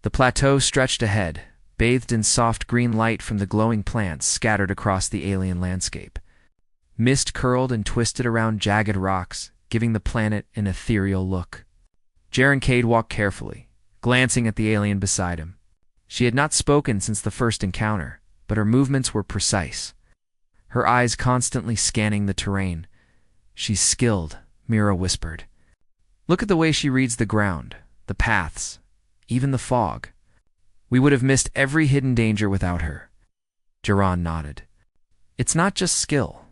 The plateau stretched ahead, bathed in soft green light from the glowing plants scattered across the alien landscape. Mist curled and twisted around jagged rocks, giving the planet an ethereal look. Jaren Cade walked carefully, glancing at the alien beside him. She had not spoken since the first encounter, but her movements were precise, her eyes constantly scanning the terrain. "She's skilled," Mira whispered. "Look at the way she reads the ground, the paths, even the fog. We would have missed every hidden danger without her." Jaren nodded. "It's not just skill.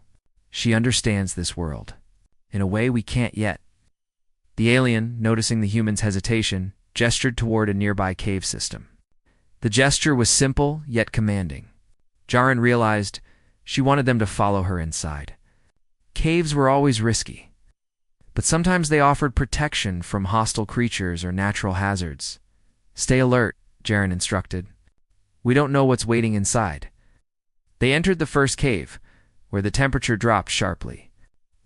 She understands this world, in a way we can't yet." The alien, noticing the human's hesitation, gestured toward a nearby cave system. The gesture was simple yet commanding. Jaren realized she wanted them to follow her inside. Caves were always risky, but sometimes they offered protection from hostile creatures or natural hazards. "Stay alert," Jaren instructed. "We don't know what's waiting inside." They entered the first cave, where the temperature dropped sharply.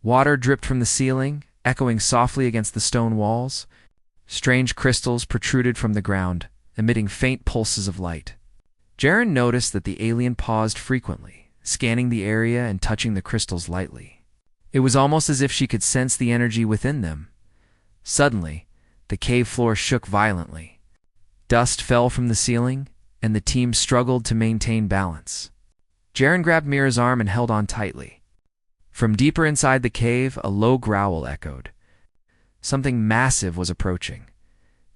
Water dripped from the ceiling, echoing softly against the stone walls. Strange crystals protruded from the ground, emitting faint pulses of light. Jaren noticed that the alien paused frequently, scanning the area and touching the crystals lightly. It was almost as if she could sense the energy within them. Suddenly, the cave floor shook violently. Dust fell from the ceiling, and the team struggled to maintain balance. Jaren grabbed Mira's arm and held on tightly. From deeper inside the cave, a low growl echoed. Something massive was approaching.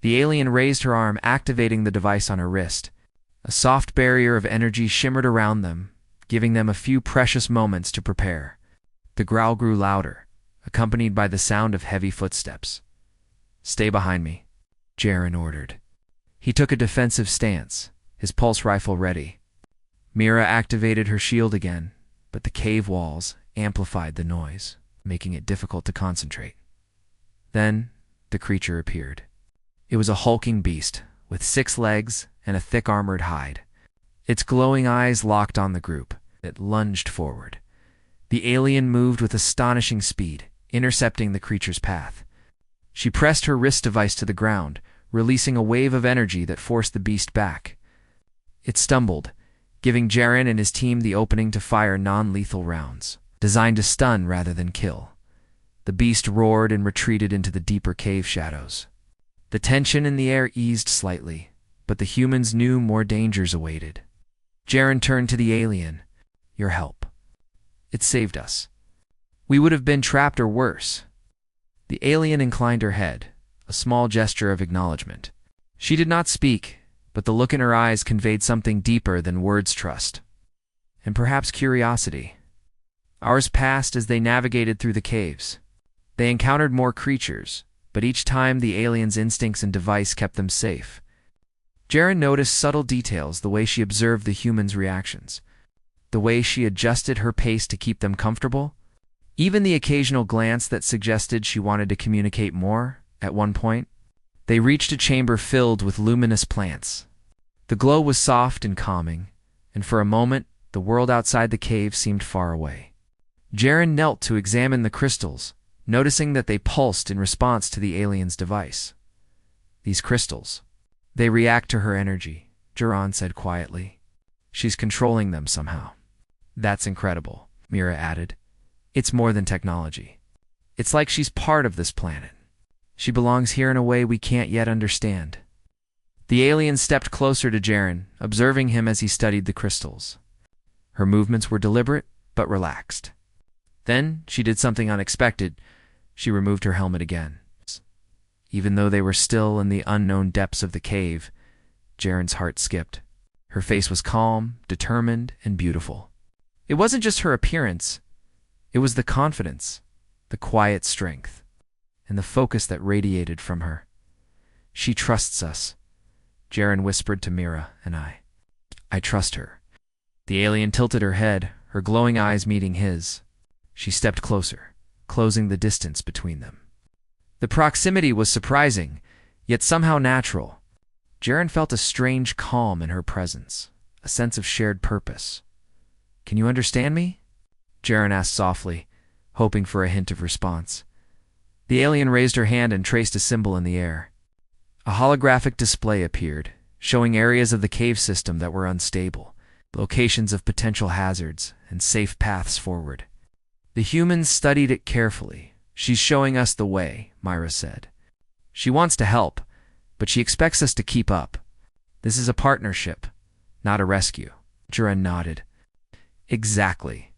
The alien raised her arm, activating the device on her wrist. A soft barrier of energy shimmered around them, giving them a few precious moments to prepare. The growl grew louder, accompanied by the sound of heavy footsteps. "Stay behind me," Jaren ordered. He took a defensive stance, his pulse rifle ready. Mira activated her shield again, but the cave walls amplified the noise, making it difficult to concentrate. Then, the creature appeared. It was a hulking beast, with 6 legs and a thick armored hide. Its glowing eyes locked on the group. It lunged forward. The alien moved with astonishing speed, intercepting the creature's path. She pressed her wrist device to the ground, releasing a wave of energy that forced the beast back. It stumbled, giving Jaren and his team the opening to fire non-lethal rounds, designed to stun rather than kill. The beast roared and retreated into the deeper cave shadows. The tension in the air eased slightly, but the humans knew more dangers awaited. Jaren turned to the alien. "Your help. It saved us. We would have been trapped or worse." The alien inclined her head, a small gesture of acknowledgement. She did not speak, but the look in her eyes conveyed something deeper than words trust, and perhaps curiosity. Hours passed as they navigated through the caves. They encountered more creatures, but each time the alien's instincts and device kept them safe. Jaren noticed subtle details, the way she observed the humans' reactions, the way she adjusted her pace to keep them comfortable, even the occasional glance that suggested she wanted to communicate more. At one point, they reached a chamber filled with luminous plants. The glow was soft and calming, and for a moment, the world outside the cave seemed far away. Jaren knelt to examine the crystals, noticing that they pulsed in response to the alien's device. "These crystals, they react to her energy," Jaren said quietly. "She's controlling them somehow." "That's incredible," Mira added. "It's more than technology. It's like she's part of this planet. She belongs here in a way we can't yet understand." The alien stepped closer to Jaren, observing him as he studied the crystals. Her movements were deliberate, but relaxed. Then she did something unexpected. She removed her helmet again. Even though they were still in the unknown depths of the cave, Jaren's heart skipped. Her face was calm, determined, and beautiful. It wasn't just her appearance. It was the confidence, the quiet strength, and the focus that radiated from her. "She trusts us," Jaren whispered to Mira and I. "I trust her." The alien tilted her head, her glowing eyes meeting his. She stepped closer, closing the distance between them. The proximity was surprising, yet somehow natural. Jaren felt a strange calm in her presence, a sense of shared purpose. "Can you understand me?" Jaren asked softly, hoping for a hint of response. The alien raised her hand and traced a symbol in the air. A holographic display appeared, showing areas of the cave system that were unstable, locations of potential hazards, and safe paths forward. The humans studied it carefully. She's showing us the way, Myra said. She wants to help, but she expects us to keep up. This is a partnership, not a rescue. Jaren nodded. Exactly.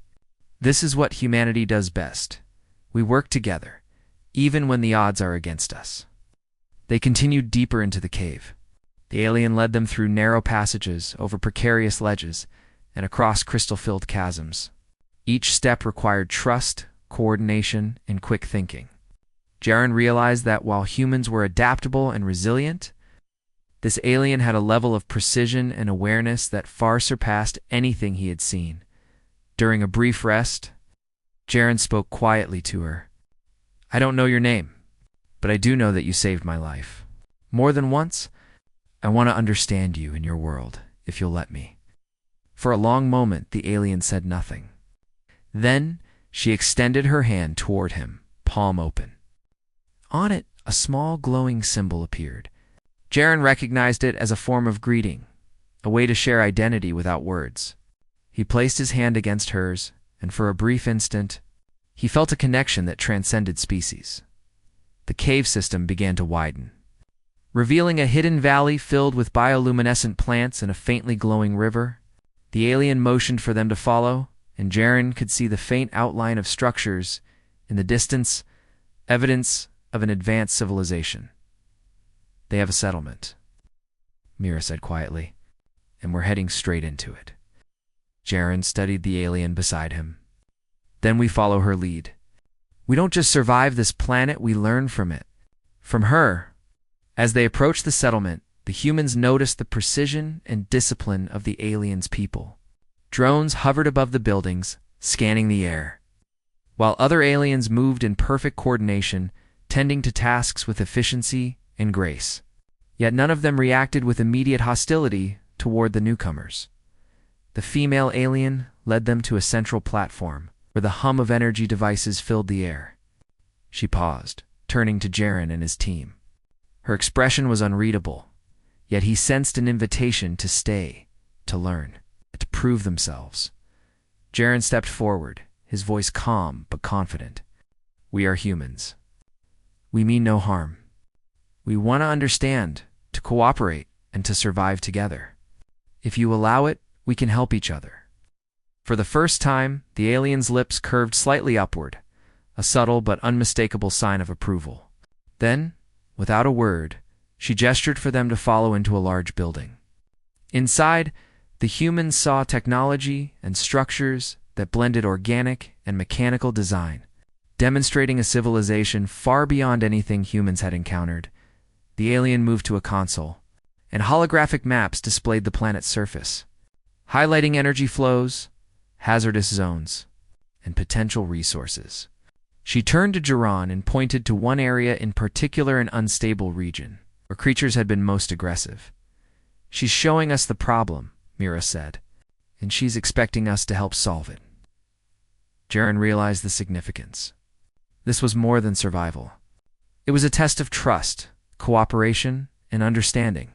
This is what humanity does best. We work together, even when the odds are against us. They continued deeper into the cave. The alien led them through narrow passages, over precarious ledges, and across crystal-filled chasms. Each step required trust, coordination, and quick thinking. Jaren realized that while humans were adaptable and resilient, this alien had a level of precision and awareness that far surpassed anything he had seen. During a brief rest, Jaren spoke quietly to her. I don't know your name, but I do know that you saved my life. More than once, I want to understand you and your world, if you'll let me. For a long moment, the alien said nothing. Then, she extended her hand toward him, palm open. On it, a small glowing symbol appeared. Jaren recognized it as a form of greeting, a way to share identity without words. He placed his hand against hers, and for a brief instant, he felt a connection that transcended species. The cave system began to widen, revealing a hidden valley filled with bioluminescent plants and a faintly glowing river. The alien motioned for them to follow, and Jaren could see the faint outline of structures in the distance, evidence of an advanced civilization. They have a settlement, Mira said quietly, and we're heading straight into it. Jaren studied the alien beside him. Then we follow her lead. We don't just survive this planet, we learn from it. From her. As they approached the settlement, the humans noticed the precision and discipline of the aliens' people. Drones hovered above the buildings, scanning the air, while other aliens moved in perfect coordination, tending to tasks with efficiency and grace. Yet none of them reacted with immediate hostility toward the newcomers. The female alien led them to a central platform, where the hum of energy devices filled the air. She paused, turning to Jaren and his team. Her expression was unreadable, yet he sensed an invitation to stay, to learn, to prove themselves. Jaren stepped forward, his voice calm but confident. We are humans. We mean no harm. We want to understand, to cooperate, and to survive together. If you allow it, we can help each other. For the first time, the alien's lips curved slightly upward, a subtle but unmistakable sign of approval. Then, without a word, she gestured for them to follow into a large building. Inside, the humans saw technology and structures that blended organic and mechanical design, demonstrating a civilization far beyond anything humans had encountered. The alien moved to a console, and holographic maps displayed the planet's surface, highlighting energy flows, hazardous zones, and potential resources. She turned to Jaren and pointed to one area in particular, an unstable region, where creatures had been most aggressive. She's showing us the problem, Mira said, and she's expecting us to help solve it. Jaren realized the significance. This was more than survival. It was a test of trust, cooperation, and understanding.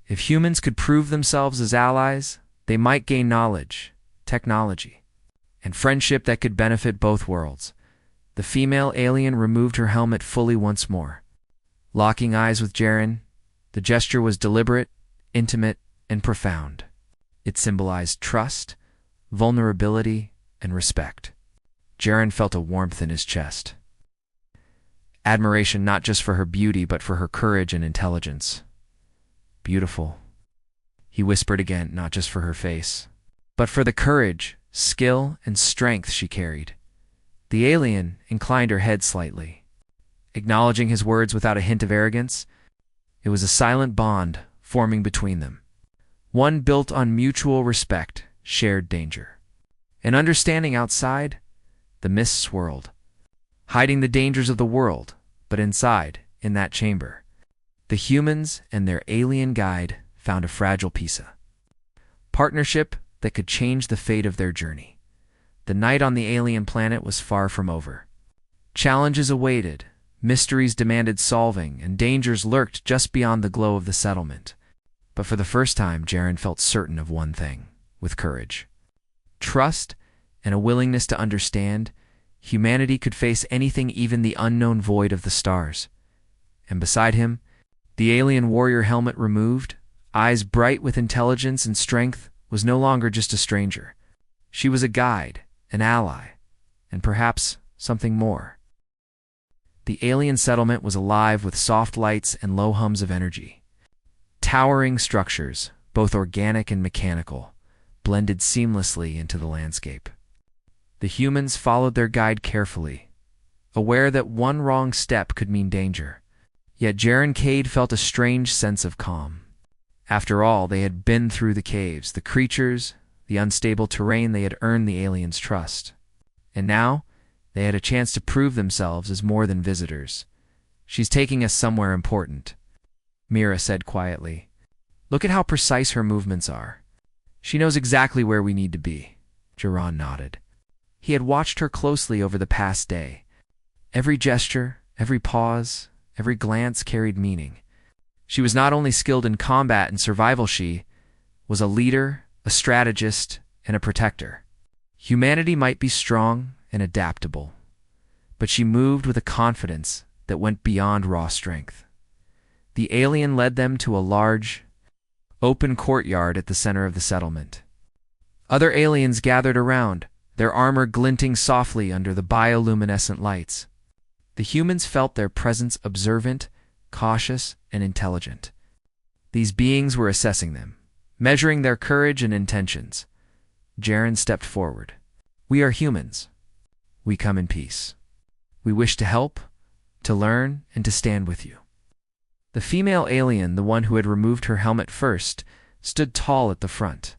If humans could prove themselves as allies, they might gain knowledge, technology, and friendship that could benefit both worlds. The female alien removed her helmet fully once more. Locking eyes with Jaren, the gesture was deliberate, intimate, and profound. It symbolized trust, vulnerability, and respect. Jaren felt a warmth in his chest. Admiration not just for her beauty, but for her courage and intelligence. Beautiful, he whispered again, not just for her face, but for the courage, skill, and strength she carried. The alien inclined her head slightly, acknowledging his words without a hint of arrogance. It was a silent bond forming between them, one built on mutual respect, shared danger. An understanding outside, the mist swirled, hiding the dangers of the world, but inside, in that chamber, the humans and their alien guide found a fragile piece. Partnership that could change the fate of their journey. The night on the alien planet was far from over. Challenges awaited, mysteries demanded solving, and dangers lurked just beyond the glow of the settlement. But for the first time, Jaren felt certain of one thing, with courage. Trust and a willingness to understand, humanity could face anything, even the unknown void of the stars. And beside him, the alien warrior helmet removed, eyes bright with intelligence and strength, was no longer just a stranger. She was a guide, an ally, and perhaps something more. The alien settlement was alive with soft lights and low hums of energy. Towering structures, both organic and mechanical, blended seamlessly into the landscape. The humans followed their guide carefully, aware that one wrong step could mean danger. Yet Jaren Cade felt a strange sense of calm. After all, they had been through the caves, the creatures, the unstable terrain. They had earned the aliens' trust. And now, they had a chance to prove themselves as more than visitors. "She's taking us somewhere important," Mira said quietly. "Look at how precise her movements are. She knows exactly where we need to be." Jaren nodded. He had watched her closely over the past day. Every gesture, every pause, every glance carried meaning. She was not only skilled in combat and survival, she was a leader, a strategist, and a protector. Humanity might be strong and adaptable, but she moved with a confidence that went beyond raw strength. The alien led them to a large, open courtyard at the center of the settlement. Other aliens gathered around, their armor glinting softly under the bioluminescent lights. The humans felt their presence, observant, cautious, and intelligent. These beings were assessing them, measuring their courage and intentions. Jaren stepped forward. "We are humans. We come in peace. We wish to help, to learn, and to stand with you." The female alien, the one who had removed her helmet first, stood tall at the front.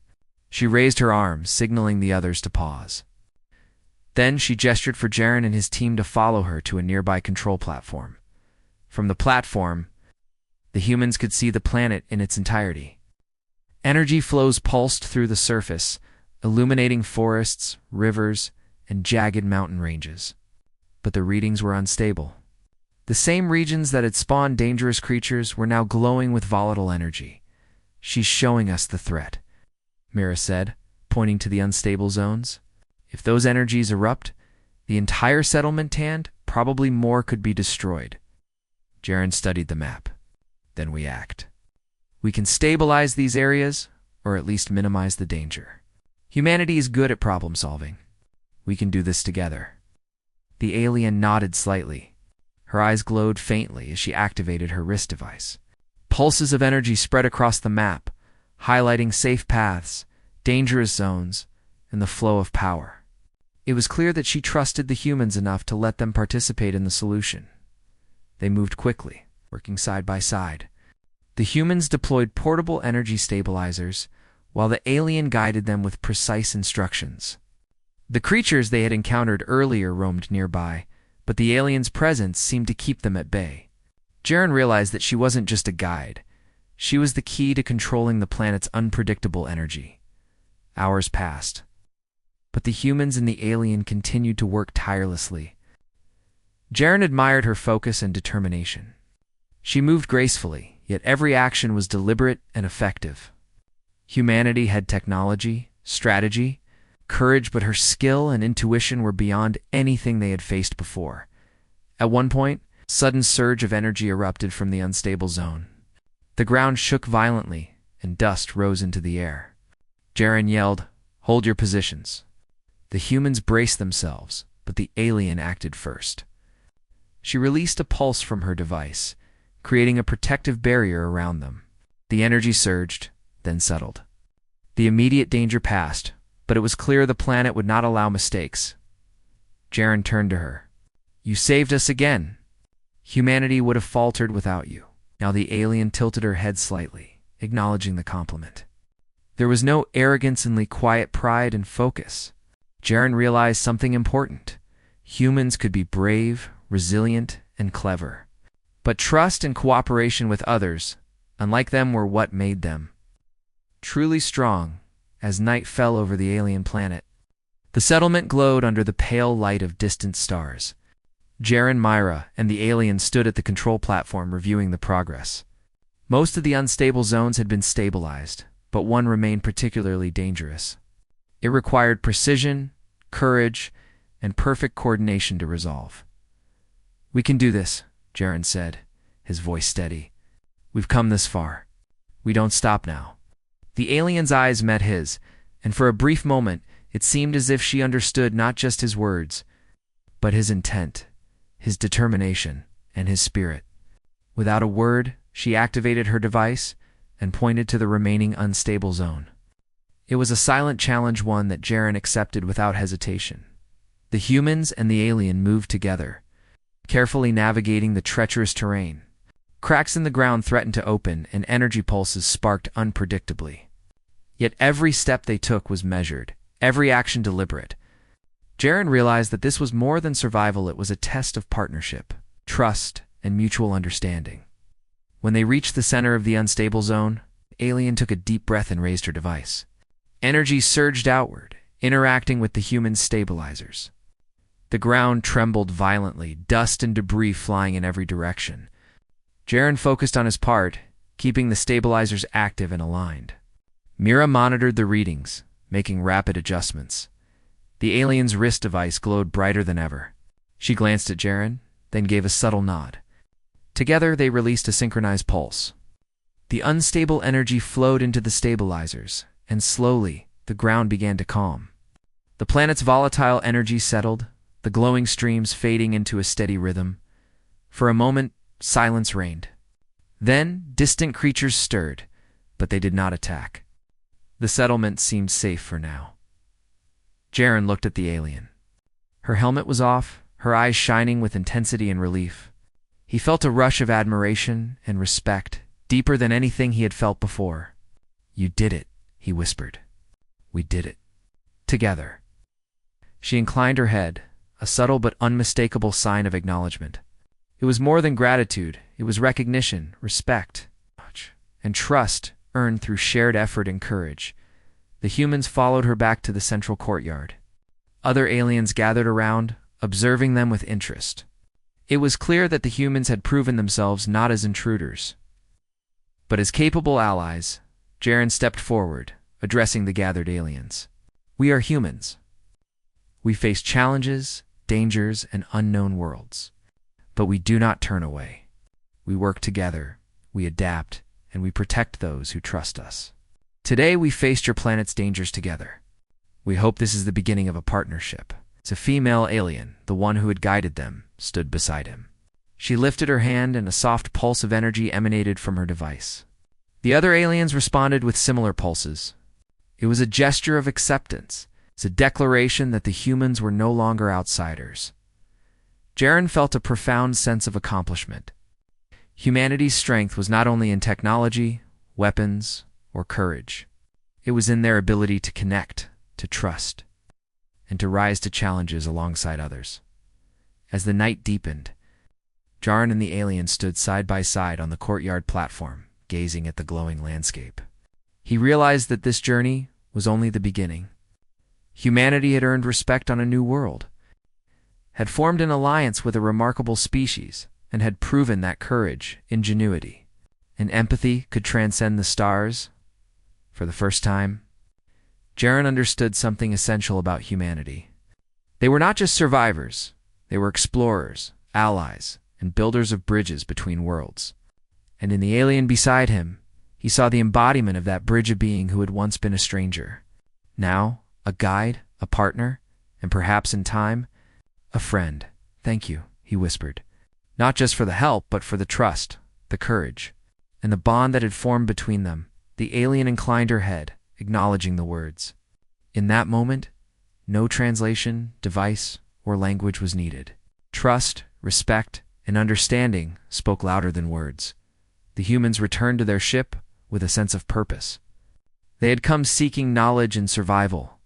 She raised her arms, signaling the others to pause. Then she gestured for Jaren and his team to follow her to a nearby control platform. From the platform, the humans could see the planet in its entirety. Energy flows pulsed through the surface, illuminating forests, rivers, and jagged mountain ranges. But the readings were unstable. The same regions that had spawned dangerous creatures were now glowing with volatile energy. "She's showing us the threat," Mira said, pointing to the unstable zones. "If those energies erupt, the entire settlement tanned, probably more could be destroyed." Jaren studied the map. "Then we act. We can stabilize these areas, or at least minimize the danger. Humanity is good at problem solving. We can do this together." The alien nodded slightly. Her eyes glowed faintly as she activated her wrist device. Pulses of energy spread across the map, highlighting safe paths, dangerous zones, and the flow of power. It was clear that she trusted the humans enough to let them participate in the solution. They moved quickly, working side by side. The humans deployed portable energy stabilizers, while the alien guided them with precise instructions. The creatures they had encountered earlier roamed nearby, but the alien's presence seemed to keep them at bay. Jaren realized that she wasn't just a guide. She was the key to controlling the planet's unpredictable energy. Hours passed, but the humans and the alien continued to work tirelessly. Jaren admired her focus and determination. She moved gracefully, yet every action was deliberate and effective. Humanity had technology, strategy, courage, but her skill and intuition were beyond anything they had faced before. At one point, a sudden surge of energy erupted from the unstable zone. The ground shook violently, and dust rose into the air. Jaren yelled, "Hold your positions." The humans braced themselves, but the alien acted first. She released a pulse from her device, creating a protective barrier around them. The energy surged, then settled. The immediate danger passed, but it was clear the planet would not allow mistakes. Jaren turned to her. "You saved us again. Humanity would have faltered without you." Now the alien tilted her head slightly, acknowledging the compliment. There was no arrogance, only quiet pride and focus. Jaren realized something important. Humans could be brave, resilient, and clever. But trust and cooperation with others, unlike them, were what made them truly strong. As night fell over the alien planet, the settlement glowed under the pale light of distant stars. Jaren, Myra, and the alien stood at the control platform reviewing the progress. Most of the unstable zones had been stabilized, but one remained particularly dangerous. It required precision, courage, and perfect coordination to resolve. "We can do this," Jaren said, his voice steady. "We've come this far. We don't stop now." The alien's eyes met his, and for a brief moment it seemed as if she understood not just his words, but his intent, his determination, and his spirit. Without a word, she activated her device and pointed to the remaining unstable zone. It was a silent challenge, one that Jaren accepted without hesitation. The humans and the alien moved together, carefully navigating the treacherous terrain. Cracks in the ground threatened to open, and energy pulses sparked unpredictably. Yet every step they took was measured, every action deliberate. Jaren realized that this was more than survival, it was a test of partnership, trust, and mutual understanding. When they reached the center of the unstable zone, the alien took a deep breath and raised her device. Energy surged outward, interacting with the human's stabilizers. The ground trembled violently, dust and debris flying in every direction. Jaren focused on his part, keeping the stabilizers active and aligned. Mira monitored the readings, making rapid adjustments. The alien's wrist device glowed brighter than ever. She glanced at Jaren, then gave a subtle nod. Together, they released a synchronized pulse. The unstable energy flowed into the stabilizers, and slowly, the ground began to calm. The planet's volatile energy settled, the glowing streams fading into a steady rhythm. For a moment, silence reigned. Then, distant creatures stirred, but they did not attack. The settlement seemed safe for now. Jaren looked at the alien. Her helmet was off, her eyes shining with intensity and relief. He felt a rush of admiration and respect, deeper than anything he had felt before. "You did it," he whispered. "We did it. Together." She inclined her head, a subtle but unmistakable sign of acknowledgement. It was more than gratitude, it was recognition, respect, and trust earned through shared effort and courage. The humans followed her back to the central courtyard. Other aliens gathered around, observing them with interest. It was clear that the humans had proven themselves not as intruders, but as capable allies. Jaren stepped forward, addressing the gathered aliens. "We are humans. We face challenges, dangers, and unknown worlds. But we do not turn away. We work together, we adapt, and we protect those who trust us. Today we faced your planet's dangers together. We hope this is the beginning of a partnership." A female alien, the one who had guided them, stood beside him. She lifted her hand and a soft pulse of energy emanated from her device. The other aliens responded with similar pulses. It was a gesture of acceptance. It's a declaration that the humans were no longer outsiders. Jaren felt a profound sense of accomplishment. Humanity's strength was not only in technology, weapons, or courage. It was in their ability to connect, to trust, and to rise to challenges alongside others. As the night deepened, Jaren and the alien stood side by side on the courtyard platform, gazing at the glowing landscape. He realized that this journey was only the beginning. Humanity had earned respect on a new world, had formed an alliance with a remarkable species, and had proven that courage, ingenuity, and empathy could transcend the stars. For the first time, Jaren understood something essential about humanity. They were not just survivors, they were explorers, allies, and builders of bridges between worlds. And in the alien beside him, he saw the embodiment of that bridge of being who had once been a stranger. Now, a guide, a partner, and perhaps in time, a friend. "Thank you," he whispered. Not just for the help, but for the trust, the courage, and the bond that had formed between them. The alien inclined her head, acknowledging the words. In that moment, no translation, device, or language was needed. Trust, respect, and understanding spoke louder than words. The humans returned to their ship with a sense of purpose. They had come seeking knowledge and survival,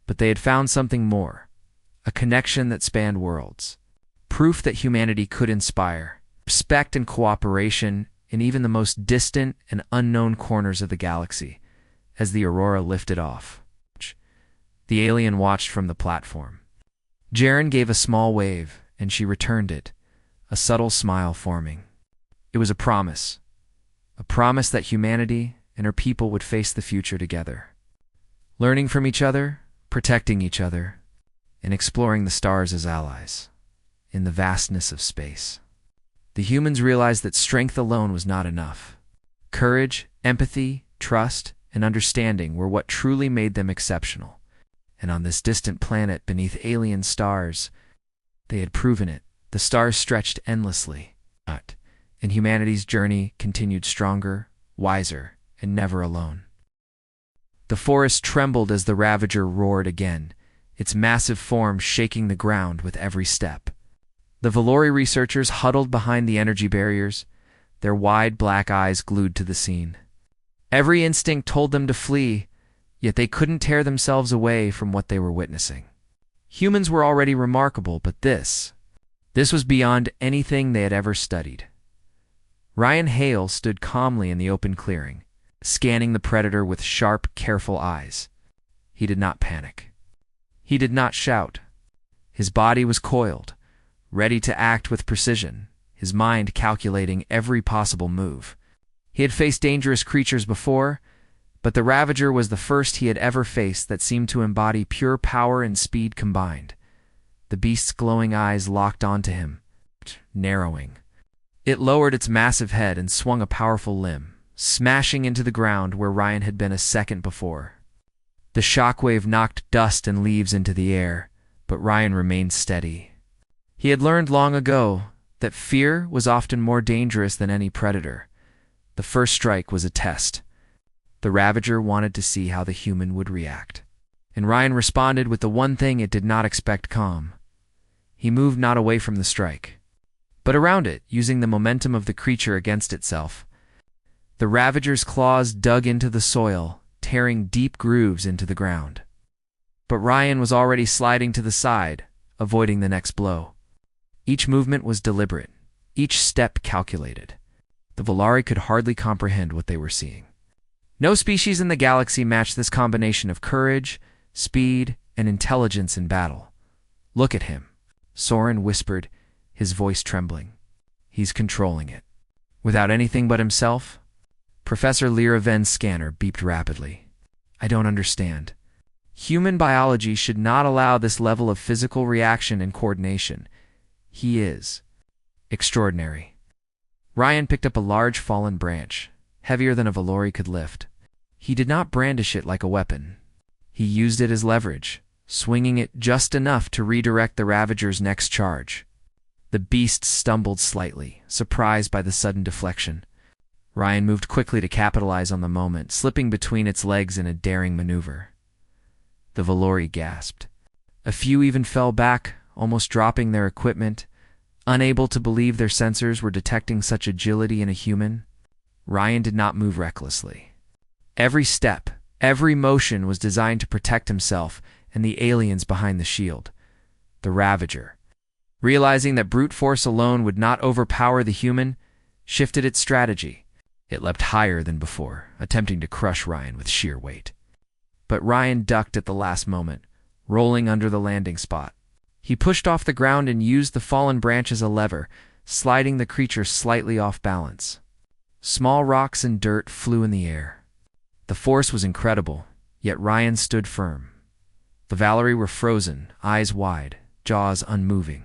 but they had found something more, a connection that spanned worlds, proof that humanity could inspire, respect and cooperation in even the most distant and unknown corners of the galaxy. As the aurora lifted off, the alien watched from the platform. Jaren gave a small wave, and she returned it, a subtle smile forming. It was a promise. a promise that humanity and her people would face the future together, learning from each other, protecting each other, and exploring the stars as allies in the vastness of space. The humans realized that strength alone was not enough. Courage, empathy, trust, and understanding were what truly made them exceptional. And on this distant planet beneath alien stars, they had proven it. The stars stretched endlessly, and humanity's journey continued stronger, wiser, and never alone. The forest trembled as the Ravager roared again, its massive form shaking the ground with every step. The Valori researchers huddled behind the energy barriers, their wide black eyes glued to the scene. Every instinct told them to flee, yet they couldn't tear themselves away from what they were witnessing. Humans were already remarkable, but this was beyond anything they had ever studied. Ryan Hale stood calmly in the open clearing, scanning the predator with sharp, careful eyes. He did not panic. He did not shout. His body was coiled, ready to act with precision, his mind calculating every possible move. He had faced dangerous creatures before, but the Ravager was the first he had ever faced that seemed to embody pure power and speed combined. The beast's glowing eyes locked onto him, narrowing. It lowered its massive head and swung a powerful limb, smashing into the ground where Ryan had been a second before. The shockwave knocked dust and leaves into the air, but Ryan remained steady. He had learned long ago that fear was often more dangerous than any predator. The first strike was a test. The Ravager wanted to see how the human would react. And Ryan responded with the one thing it did not expect: calm. He moved not away from the strike, but around it, using the momentum of the creature against itself. The Ravager's claws dug into the soil, tearing deep grooves into the ground. But Ryan was already sliding to the side, avoiding the next blow. Each movement was deliberate, each step calculated. The Valari could hardly comprehend what they were seeing. No species in the galaxy matched this combination of courage, speed, and intelligence in battle. "Look at him," Soren whispered, his voice trembling. "He's controlling it." Without anything but himself? Professor Lyraven's scanner beeped rapidly. "I don't understand. Human biology should not allow this level of physical reaction and coordination. He is extraordinary." Ryan picked up a large fallen branch, heavier than a Valori could lift. He did not brandish it like a weapon. He used it as leverage, swinging it just enough to redirect the Ravager's next charge. The beast stumbled slightly, surprised by the sudden deflection. Ryan moved quickly to capitalize on the moment, slipping between its legs in a daring maneuver. The Valori gasped. A few even fell back, almost dropping their equipment, unable to believe their sensors were detecting such agility in a human. Ryan did not move recklessly. Every step, every motion was designed to protect himself and the aliens behind the shield. The Ravager, realizing that brute force alone would not overpower the human, shifted its strategy. It leapt higher than before, attempting to crush Ryan with sheer weight. But Ryan ducked at the last moment, rolling under the landing spot. He pushed off the ground and used the fallen branch as a lever, sliding the creature slightly off balance. Small rocks and dirt flew in the air. The force was incredible, yet Ryan stood firm. The Valori were frozen, eyes wide, jaws unmoving.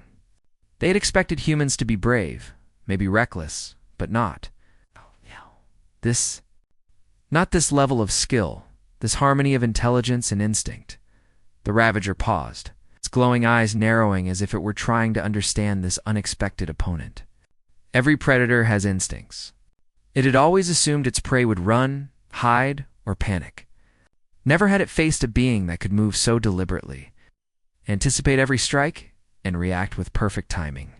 They had expected humans to be brave, maybe reckless, but not. Not this level of skill, this harmony of intelligence and instinct. The Ravager paused, its glowing eyes narrowing as if it were trying to understand this unexpected opponent. Every predator has instincts. It had always assumed its prey would run, hide, or panic. Never had it faced a being that could move so deliberately, anticipate every strike, and react with perfect timing.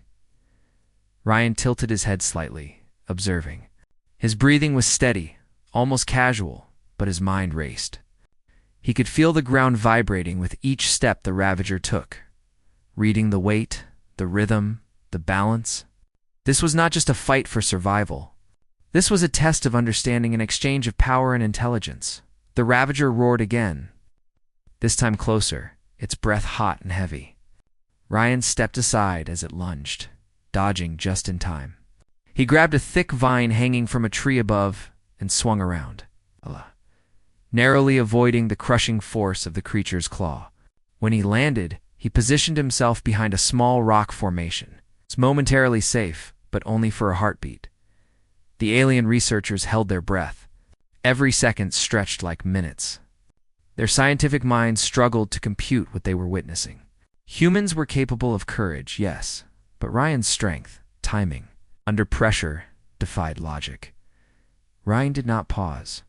Ryan tilted his head slightly, observing. His breathing was steady, almost casual, but his mind raced. He could feel the ground vibrating with each step the Ravager took, reading the weight, the rhythm, the balance. This was not just a fight for survival. This was a test of understanding, an exchange of power and intelligence. The Ravager roared again, this time closer, its breath hot and heavy. Ryan stepped aside as it lunged, dodging just in time. He grabbed a thick vine hanging from a tree above and swung around, narrowly avoiding the crushing force of the creature's claw. When he landed, he positioned himself behind a small rock formation. It's momentarily safe, but only for a heartbeat. The alien researchers held their breath. Every second stretched like minutes. Their scientific minds struggled to compute what they were witnessing. Humans were capable of courage, yes, but Ryan's strength, timing, under pressure, defied logic. Ryan did not pause.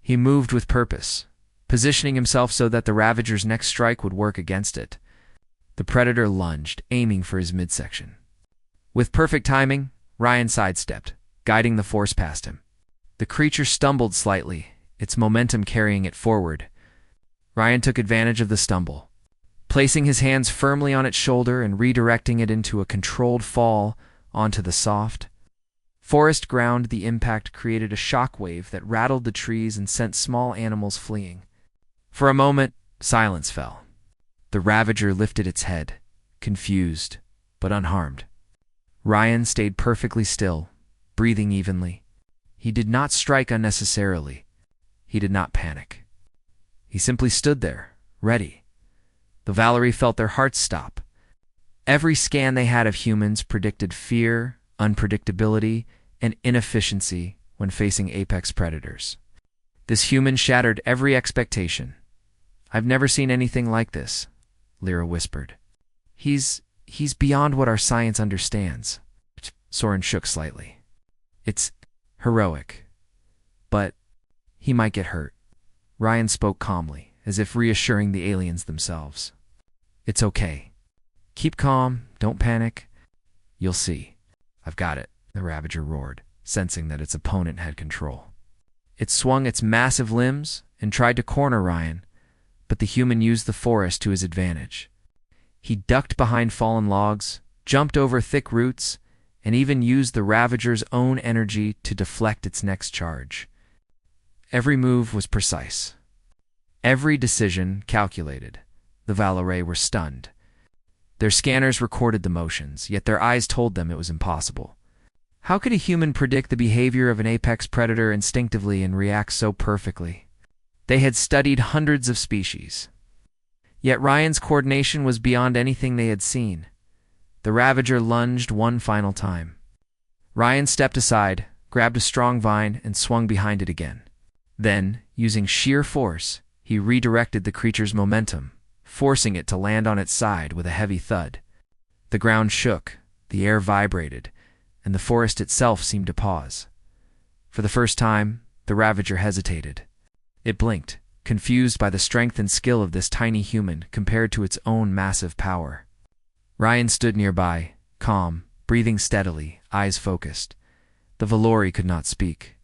He moved with purpose, positioning himself so that the Ravager's next strike would work against it. The Predator lunged, aiming for his midsection. With perfect timing, Ryan sidestepped, guiding the force past him. The creature stumbled slightly, its momentum carrying it forward. Ryan took advantage of the stumble, placing his hands firmly on its shoulder and redirecting it into a controlled fall onto the soft forest ground. The impact created a shockwave that rattled the trees and sent small animals fleeing. For a moment, silence fell. The Ravager lifted its head, confused, but unharmed. Ryan stayed perfectly still, breathing evenly. He did not strike unnecessarily. He did not panic. He simply stood there, ready. The Valerie felt their hearts stop. Every scan they had of humans predicted fear, unpredictability, and inefficiency when facing apex predators. This human shattered every expectation. "I've never seen anything like this," Lyra whispered. He's beyond what our science understands." Soren shook slightly. "It's heroic, but he might get hurt." Ryan spoke calmly, as if reassuring the aliens themselves. "It's okay. Keep calm, don't panic. You'll see. I've got it," the Ravager roared, sensing that its opponent had control. It swung its massive limbs and tried to corner Ryan, but the human used the forest to his advantage. He ducked behind fallen logs, jumped over thick roots, and even used the Ravager's own energy to deflect its next charge. Every move was precise. Every decision calculated. The Valerie were stunned. Their scanners recorded the motions, yet their eyes told them it was impossible. How could a human predict the behavior of an apex predator instinctively and react so perfectly? They had studied hundreds of species. Yet Ryan's coordination was beyond anything they had seen. The Ravager lunged one final time. Ryan stepped aside, grabbed a strong vine, and swung behind it again. Then, using sheer force, he redirected the creature's momentum, forcing it to land on its side with a heavy thud. The ground shook, the air vibrated, and the forest itself seemed to pause. For the first time, the Ravager hesitated. It blinked, confused by the strength and skill of this tiny human compared to its own massive power. Ryan stood nearby, calm, breathing steadily, eyes focused. The Valerie could not speak.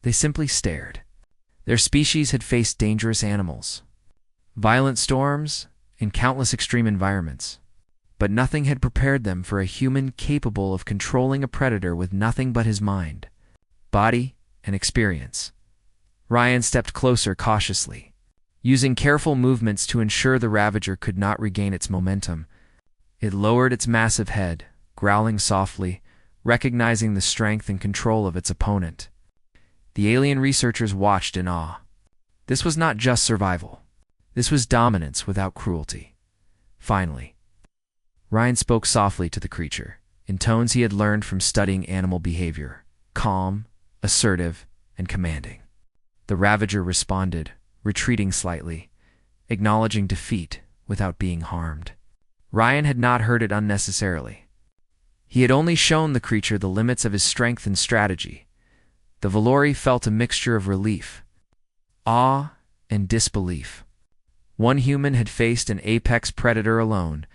They simply stared. Their species had faced dangerous animals, violent storms, and countless extreme environments, but nothing had prepared them for a human capable of controlling a predator with nothing but his mind, body, and experience. Ryan stepped closer cautiously, using careful movements to ensure the Ravager could not regain its momentum. It lowered its massive head, growling softly, recognizing the strength and control of its opponent. The alien researchers watched in awe. This was not just survival. This was dominance without cruelty. Finally, Ryan spoke softly to the creature, in tones he had learned from studying animal behavior, calm, assertive, and commanding. The Ravager responded, retreating slightly, acknowledging defeat without being harmed. Ryan had not heard it unnecessarily. He had only shown the creature the limits of his strength and strategy. The Valerie felt a mixture of relief, awe, and disbelief. One human had faced an apex predator alone,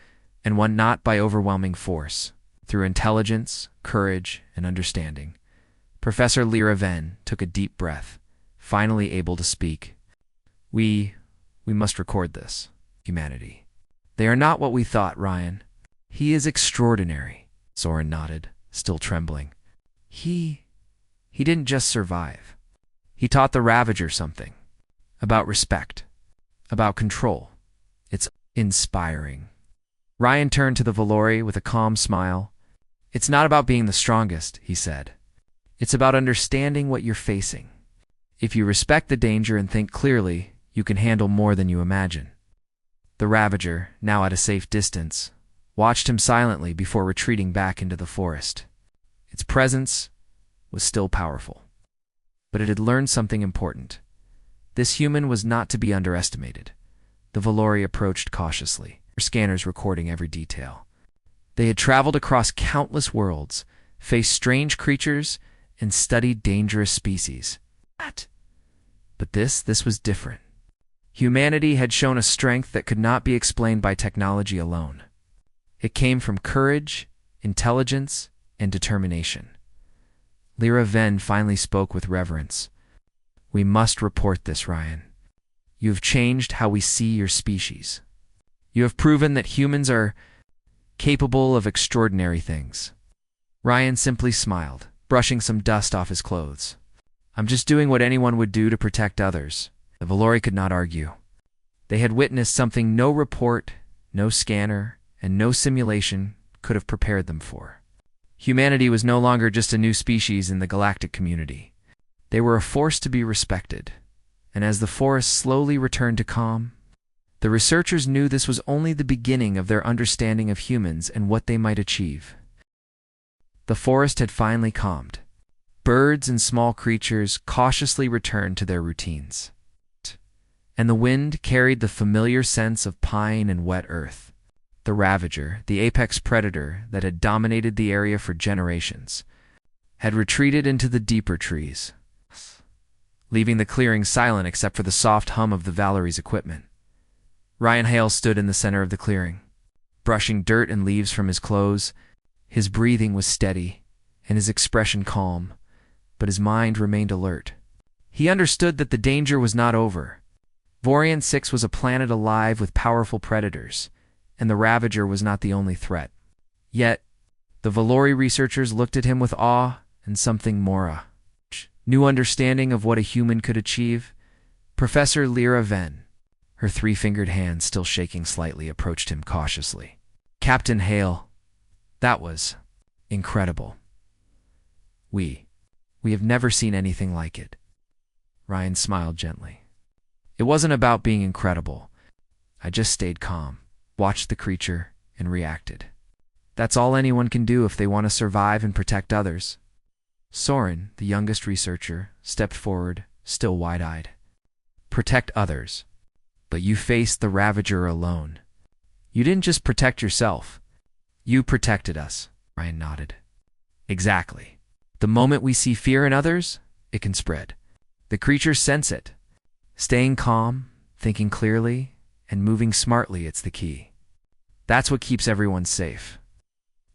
and one not by overwhelming force, through intelligence, courage, and understanding. Professor Lyra Venn took a deep breath, finally able to speak. We must record this, humanity. They are not what we thought, Ryan. He is extraordinary. Soren nodded, still trembling. He didn't just survive. He taught the Ravager something. About respect. About control. It's inspiring. Ryan turned to the Valerie with a calm smile. It's not about being the strongest, he said. It's about understanding what you're facing. If you respect the danger and think clearly, you can handle more than you imagine. The Ravager, now at a safe distance, watched him silently before retreating back into the forest. Its presence was still powerful. But it had learned something important. This human was not to be underestimated. The Valori approached cautiously, their scanners recording every detail. They had traveled across countless worlds, faced strange creatures, and studied dangerous species. But this was different. Humanity had shown a strength that could not be explained by technology alone. It came from courage, intelligence, and determination. Lyra Ven finally spoke with reverence. We must report this, Ryan. You have changed how we see your species. You have proven that humans are capable of extraordinary things. Ryan simply smiled, brushing some dust off his clothes. I'm just doing what anyone would do to protect others. The Valori could not argue. They had witnessed something no report, no scanner, and no simulation could have prepared them for. Humanity was no longer just a new species in the galactic community. They were a force to be respected. And as the forest slowly returned to calm, the researchers knew this was only the beginning of their understanding of humans and what they might achieve. The forest had finally calmed. Birds and small creatures cautiously returned to their routines. And the wind carried the familiar scents of pine and wet earth. The Ravager, the apex predator that had dominated the area for generations, had retreated into the deeper trees, leaving the clearing silent except for the soft hum of the Valerie's equipment. Ryan Hale stood in the center of the clearing, brushing dirt and leaves from his clothes. His breathing was steady, and his expression calm, but his mind remained alert. He understood that the danger was not over. Vorian 6 was a planet alive with powerful predators, and the Ravager was not the only threat. Yet, the Valori researchers looked at him with awe and something more. New understanding of what a human could achieve. Professor Lyra Ven, her three-fingered hand still shaking slightly, approached him cautiously. Captain Hale, that was incredible. We have never seen anything like it. Ryan smiled gently. It wasn't about being incredible. I just stayed calm, watched the creature, and reacted. That's all anyone can do if they want to survive and protect others. Soren, the youngest researcher, stepped forward, still wide-eyed. Protect others. But you faced the Ravager alone. You didn't just protect yourself. You protected us, Ryan nodded. Exactly. The moment we see fear in others, it can spread. The creatures sense it. Staying calm, thinking clearly, and moving smartly, it's the key. That's what keeps everyone safe.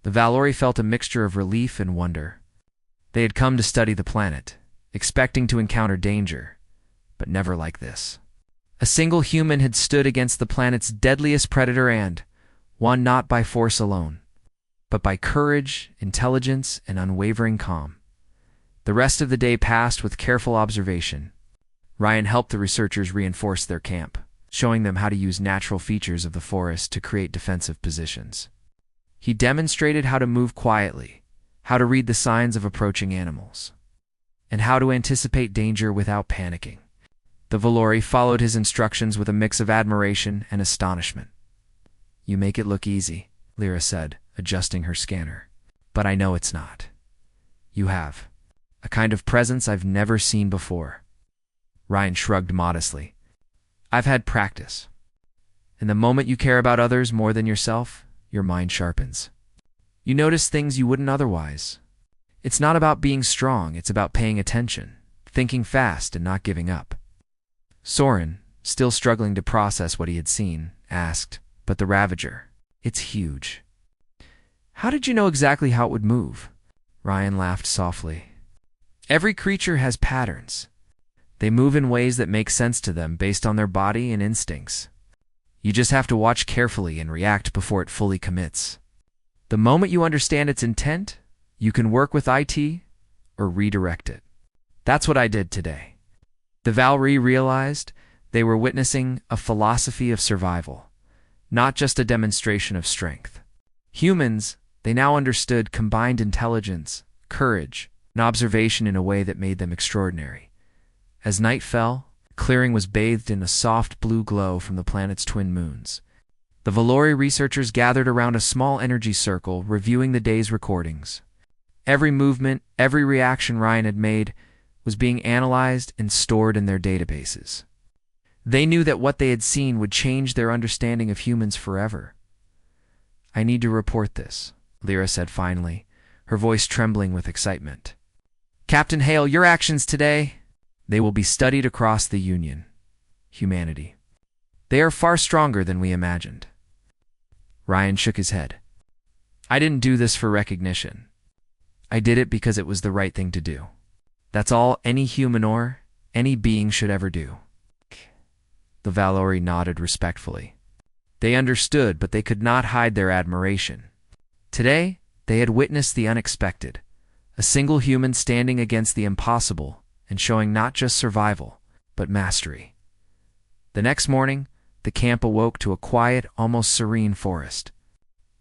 The Valori felt a mixture of relief and wonder. They had come to study the planet, expecting to encounter danger, but never like this. A single human had stood against the planet's deadliest predator and won not by force alone, but by courage, intelligence, and unwavering calm. The rest of the day passed with careful observation. Ryan helped the researchers reinforce their camp, showing them how to use natural features of the forest to create defensive positions. He demonstrated how to move quietly, how to read the signs of approaching animals, and how to anticipate danger without panicking. The Valori followed his instructions with a mix of admiration and astonishment. You make it look easy, Lyra said, adjusting her scanner. But I know it's not. You have a kind of presence I've never seen before. Ryan shrugged modestly. I've had practice. And the moment you care about others more than yourself, your mind sharpens. You notice things you wouldn't otherwise. It's not about being strong, it's about paying attention, thinking fast and not giving up. Soren, still struggling to process what he had seen, asked, but the Ravager, it's huge. How did you know exactly how it would move? Ryan laughed softly. Every creature has patterns. They move in ways that make sense to them based on their body and instincts. You just have to watch carefully and react before it fully commits. The moment you understand its intent, you can work with IT or redirect it. That's what I did today. The Valri realized they were witnessing a philosophy of survival, not just a demonstration of strength. Humans, They now understood combined intelligence, courage, and observation in a way that made them extraordinary. As night fell, the clearing was bathed in a soft blue glow from the planet's twin moons. The Valori researchers gathered around a small energy circle, reviewing the day's recordings. Every movement, every reaction Ryan had made was being analyzed and stored in their databases. They knew that what they had seen would change their understanding of humans forever. "I need to report this," Lyra said finally, her voice trembling with excitement. "Captain Hale, your actions today, they will be studied across the Union, humanity. They are far stronger than we imagined." Ryan shook his head. "I didn't do this for recognition. I did it because it was the right thing to do. That's all any human or any being should ever do." The Valori nodded respectfully. They understood, but they could not hide their admiration. Today, they had witnessed the unexpected, a single human standing against the impossible and showing not just survival, but mastery. The next morning, the camp awoke to a quiet, almost serene forest.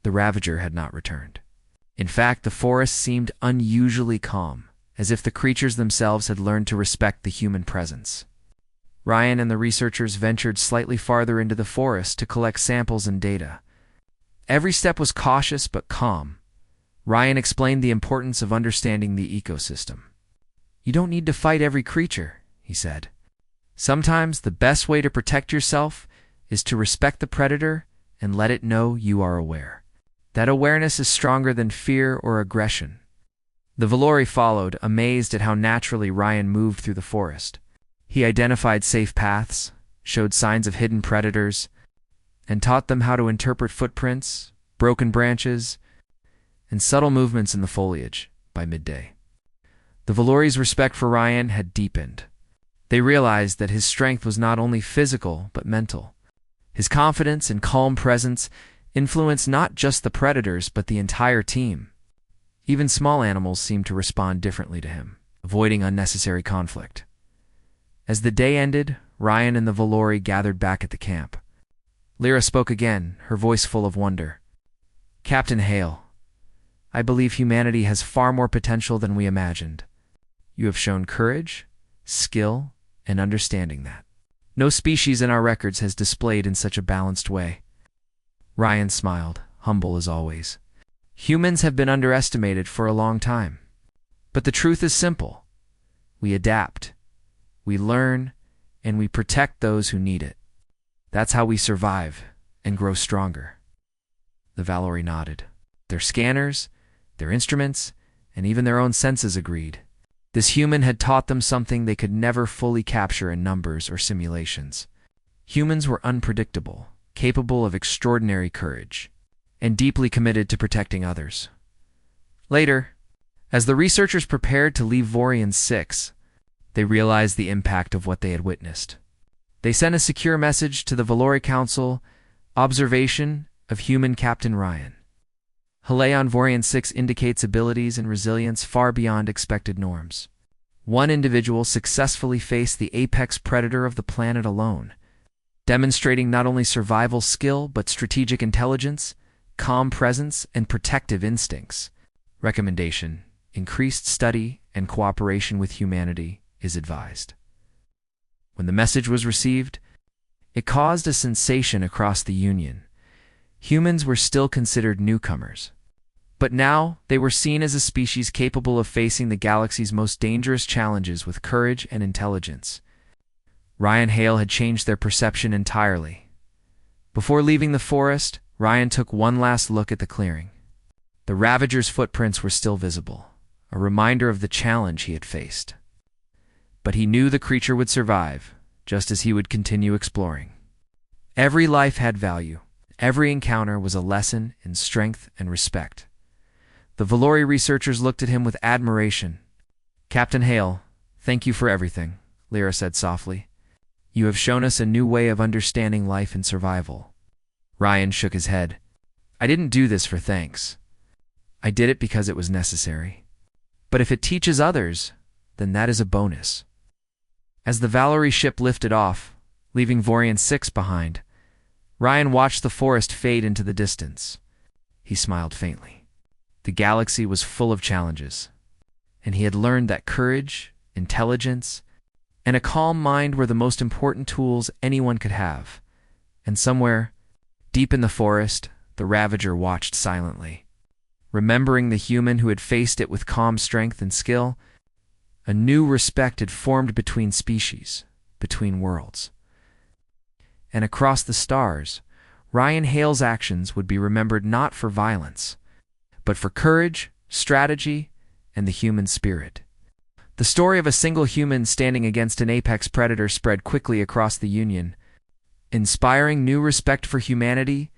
The Ravager had not returned. In fact, the forest seemed unusually calm, as if the creatures themselves had learned to respect the human presence. Ryan and the researchers ventured slightly farther into the forest to collect samples and data. Every step was cautious but calm. Ryan explained the importance of understanding the ecosystem. "You don't need to fight every creature," he said. "Sometimes the best way to protect yourself is to respect the predator and let it know you are aware. That awareness is stronger than fear or aggression." The Valori followed, amazed at how naturally Ryan moved through the forest. He identified safe paths, showed signs of hidden predators, and taught them how to interpret footprints, broken branches, and subtle movements in the foliage by midday. The Valori's respect for Ryan had deepened. They realized that his strength was not only physical but mental. His confidence and calm presence influenced not just the predators but the entire team. Even small animals seemed to respond differently to him, avoiding unnecessary conflict. As the day ended, Ryan and the Valori gathered back at the camp. Lyra spoke again, her voice full of wonder. "Captain Hale, I believe humanity has far more potential than we imagined. You have shown courage, skill, and understanding that no species in our records has displayed in such a balanced way." Ryan smiled, humble as always. "Humans have been underestimated for a long time. But the truth is simple. We adapt, we learn, and we protect those who need it. That's how we survive and grow stronger." The Valori nodded. Their scanners, their instruments, and even their own senses agreed. This human had taught them something they could never fully capture in numbers or simulations. Humans were unpredictable, capable of extraordinary courage, and deeply committed to protecting others. Later, as the researchers prepared to leave Vorian 6, they realized the impact of what they had witnessed. They sent a secure message to the Valori Council: observation of human Captain Ryan. Haleon Vorian 6 indicates abilities and resilience far beyond expected norms. One individual successfully faced the apex predator of the planet alone, demonstrating not only survival skill but strategic intelligence, calm presence, and protective instincts. Recommendation: increased study and cooperation with humanity is advised. When the message was received, it caused a sensation across the Union. Humans were still considered newcomers, but now they were seen as a species capable of facing the galaxy's most dangerous challenges with courage and intelligence. Ryan Hale had changed their perception entirely. Before leaving the forest, Ryan took one last look at the clearing. The Ravager's footprints were still visible, a reminder of the challenge he had faced. But he knew the creature would survive, just as he would continue exploring. Every life had value. Every encounter was a lesson in strength and respect. The Valori researchers looked at him with admiration. "Captain Hale, thank you for everything," Lyra said softly. "You have shown us a new way of understanding life and survival." Ryan shook his head. "I didn't do this for thanks. I did it because it was necessary. But if it teaches others, then that is a bonus." As the Valori ship lifted off, leaving Vorian 6 behind, Ryan watched the forest fade into the distance. He smiled faintly. The galaxy was full of challenges, and he had learned that courage, intelligence, and a calm mind were the most important tools anyone could have. And somewhere, deep in the forest, the Ravager watched silently. Remembering the human who had faced it with calm strength and skill, a new respect had formed between species, between worlds. And across the stars, Ryan Hale's actions would be remembered not for violence, but for courage, strategy, and the human spirit. The story of a single human standing against an apex predator spread quickly across the Union, inspiring new respect for humanity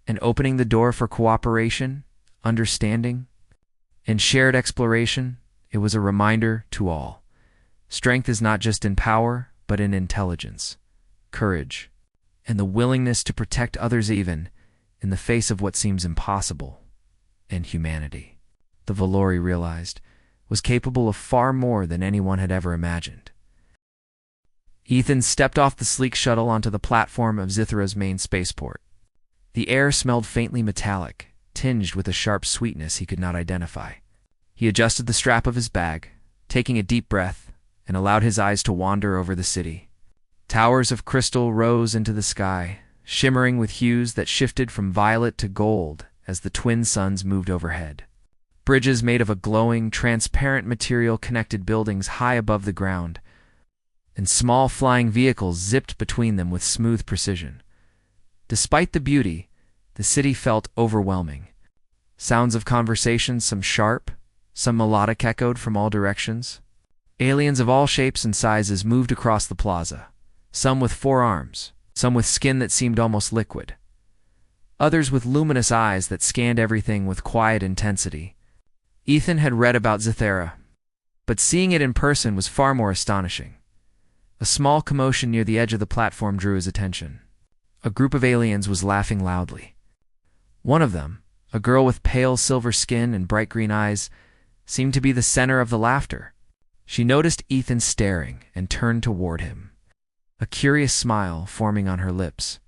and opening the door for cooperation, understanding, and shared exploration. It was a reminder to all. Strength is not just in power, but in intelligence, courage, and the willingness to protect others even in the face of what seems impossible. And humanity, the Valori realized, was capable of far more than anyone had ever imagined. Ethan stepped off the sleek shuttle onto the platform of Zithra's main spaceport. The air smelled faintly metallic, tinged with a sharp sweetness he could not identify. He adjusted the strap of his bag, taking a deep breath, and allowed his eyes to wander over the city. Towers of crystal rose into the sky, shimmering with hues that shifted from violet to gold as the twin suns moved overhead. Bridges made of a glowing, transparent material connected buildings high above the ground, and small flying vehicles zipped between them with smooth precision. Despite the beauty, the city felt overwhelming. Sounds of conversation, some sharp, some melodic, echoed from all directions. Aliens of all shapes and sizes moved across the plaza, some with 4 arms, some with skin that seemed almost liquid, others with luminous eyes that scanned everything with quiet intensity. Ethan had read about Zithera, but seeing it in person was far more astonishing. A small commotion near the edge of the platform drew his attention. A group of aliens was laughing loudly. One of them, a girl with pale silver skin and bright green eyes, seemed to be the center of the laughter. She noticed Ethan staring and turned toward him, a curious smile forming on her lips.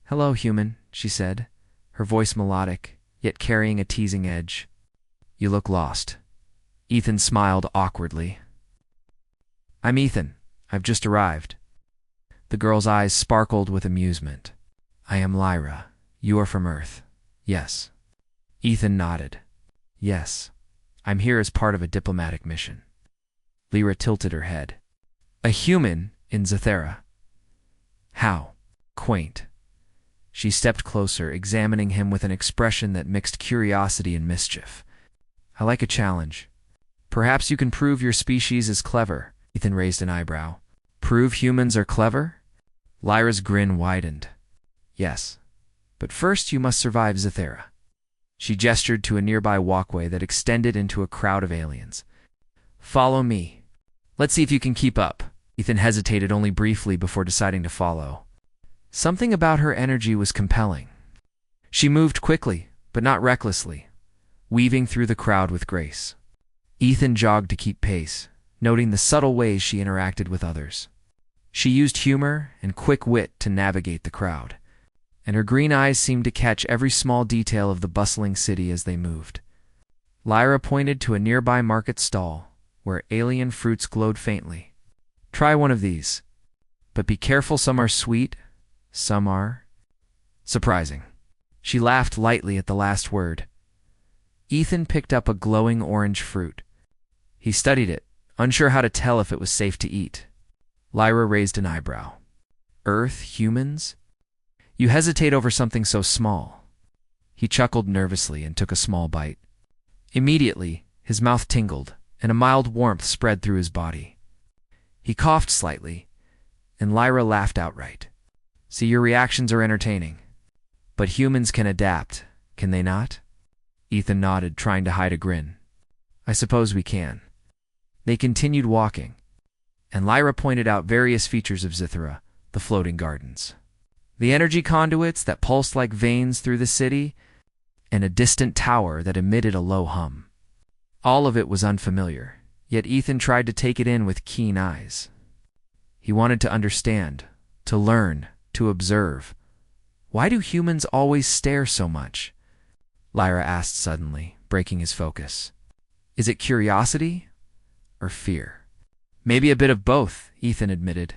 "Hello, human," she said, her voice melodic, yet carrying a teasing edge. "You look lost." Ethan smiled awkwardly. "I'm Ethan. I've just arrived." The girl's eyes sparkled with amusement. "I am Lyra. You are from Earth." "Yes." Ethan nodded. "Yes. I'm here as part of a diplomatic mission." Lyra tilted her head. "A human in Zithera? How? Quaint." She stepped closer, examining him with an expression that mixed curiosity and mischief. "I like a challenge. Perhaps you can prove your species is clever." Ethan raised an eyebrow. "Prove humans are clever?" Lyra's grin widened. "Yes, but first you must survive Zithera." She gestured to a nearby walkway that extended into a crowd of aliens. "Follow me. Let's see if you can keep up." Ethan hesitated only briefly before deciding to follow. Something about her energy was compelling. She moved quickly, but not recklessly, weaving through the crowd with grace. Ethan jogged to keep pace, noting the subtle ways she interacted with others. She used humor and quick wit to navigate the crowd, and her green eyes seemed to catch every small detail of the bustling city as they moved. Lyra pointed to a nearby market stall, where alien fruits glowed faintly. "Try one of these, but be careful, some are sweet, some are surprising." She laughed lightly at the last word. Ethan picked up a glowing orange fruit. He studied it, unsure how to tell if it was safe to eat. Lyra raised an eyebrow. "Earth, humans? You hesitate over something so small." He chuckled nervously and took a small bite. Immediately, his mouth tingled, and a mild warmth spread through his body. He coughed slightly, and Lyra laughed outright. "See, your reactions are entertaining. But humans can adapt, can they not?" Ethan nodded, trying to hide a grin. "I suppose we can." They continued walking, and Lyra pointed out various features of Zithera, the floating gardens, the energy conduits that pulsed like veins through the city, and a distant tower that emitted a low hum. All of it was unfamiliar, yet Ethan tried to take it in with keen eyes. He wanted to understand, to learn, to observe. "Why do humans always stare so much?" Lyra asked suddenly, breaking his focus. Is it curiosity or fear? Maybe a bit of both, Ethan admitted.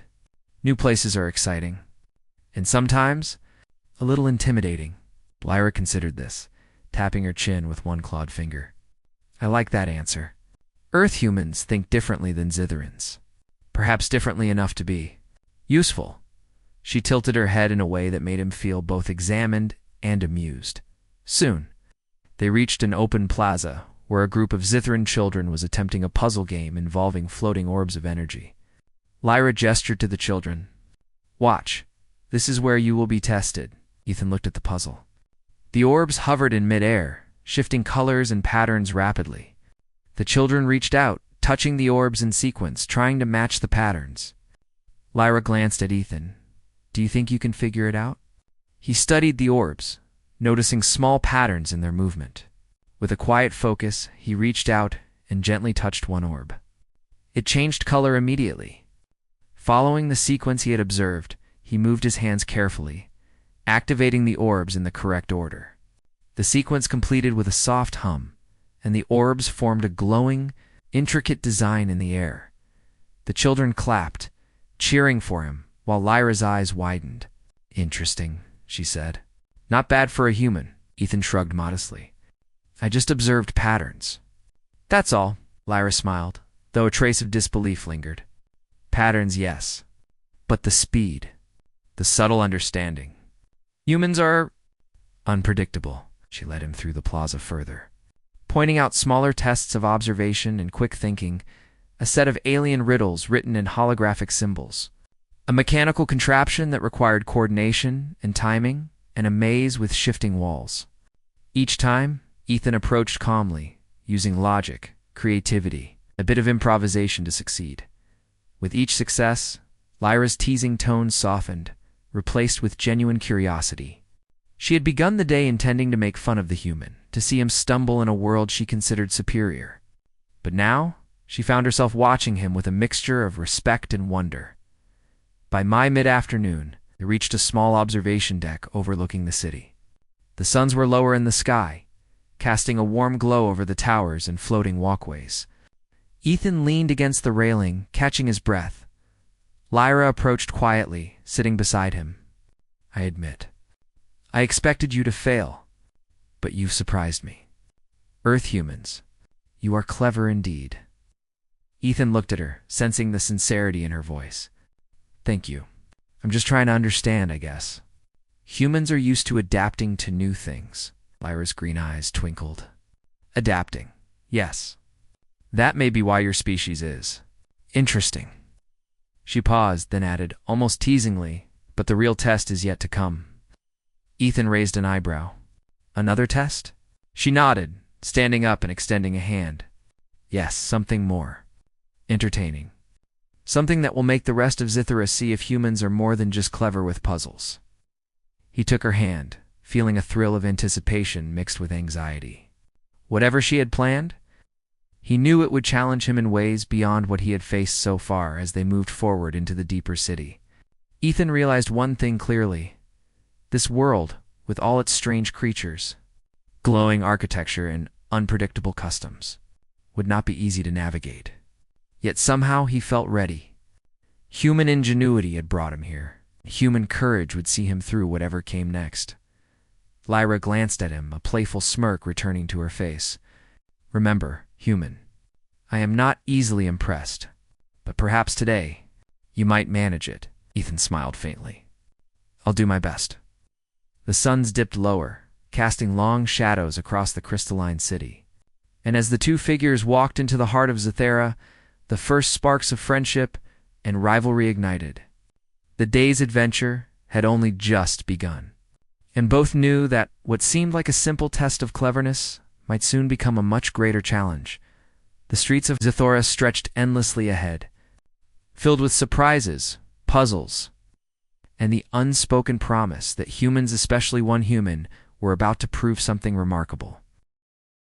New places are exciting, and sometimes a little intimidating. Lyra considered this, tapping her chin with one clawed finger. I like that answer. Earth humans think differently than Zitherans. Perhaps differently enough to be useful. She tilted her head in a way that made him feel both examined and amused. Soon, they reached an open plaza where a group of Zithran children was attempting a puzzle game involving floating orbs of energy. Lyra gestured to the children. Watch. This is where you will be tested. Ethan looked at the puzzle. The orbs hovered in midair, shifting colors and patterns rapidly. The children reached out, touching the orbs in sequence, trying to match the patterns. Lyra glanced at Ethan. Do you think you can figure it out? He studied the orbs, noticing small patterns in their movement. With a quiet focus, he reached out and gently touched one orb. It changed color immediately. Following the sequence he had observed, he moved his hands carefully, activating the orbs in the correct order. The sequence completed with a soft hum, and the orbs formed a glowing, intricate design in the air. The children clapped, cheering for him, while Lyra's eyes widened. Interesting, she said. Not bad for a human, Ethan shrugged modestly. I just observed patterns. That's all, Lyra smiled, though a trace of disbelief lingered. Patterns, yes. But the speed, the subtle understanding. Humans are unpredictable. She led him through the plaza further, pointing out smaller tests of observation and quick thinking, a set of alien riddles written in holographic symbols, a mechanical contraption that required coordination and timing, and a maze with shifting walls. Each time, Ethan approached calmly, using logic, creativity, a bit of improvisation to succeed. With each success, Lyra's teasing tones softened, replaced with genuine curiosity. She had begun the day intending to make fun of the human, to see him stumble in a world she considered superior. But now, she found herself watching him with a mixture of respect and wonder. By mid-afternoon, they reached a small observation deck overlooking the city. The suns were lower in the sky, casting a warm glow over the towers and floating walkways. Ethan leaned against the railing, catching his breath. Lyra approached quietly, sitting beside him. I admit, I expected you to fail, but you've surprised me. Earth humans, you are clever indeed. Ethan looked at her, sensing the sincerity in her voice. Thank you. I'm just trying to understand, I guess. Humans are used to adapting to new things. Lyra's green eyes twinkled. Adapting, yes. That may be why your species is interesting. She paused, then added, almost teasingly, but the real test is yet to come. Ethan raised an eyebrow. Another test? She nodded, standing up and extending a hand. Yes, something more. Entertaining. Something that will make the rest of Zithera see if humans are more than just clever with puzzles. He took her hand, feeling a thrill of anticipation mixed with anxiety. Whatever she had planned, he knew it would challenge him in ways beyond what he had faced so far as they moved forward into the deeper city. Ethan realized one thing clearly. This world, with all its strange creatures, glowing architecture and unpredictable customs, would not be easy to navigate. Yet somehow he felt ready. Human ingenuity had brought him here. Human courage would see him through whatever came next. Lyra glanced at him, a playful smirk returning to her face. Remember, human, I am not easily impressed, but perhaps today you might manage it. Ethan smiled faintly. I'll do my best. The suns dipped lower, casting long shadows across the crystalline city. And as the two figures walked into the heart of Zithera, the first sparks of friendship and rivalry ignited. The day's adventure had only just begun, and both knew that what seemed like a simple test of cleverness might soon become a much greater challenge. The streets of Zithora stretched endlessly ahead, filled with surprises, puzzles, and the unspoken promise that humans, especially one human, were about to prove something remarkable.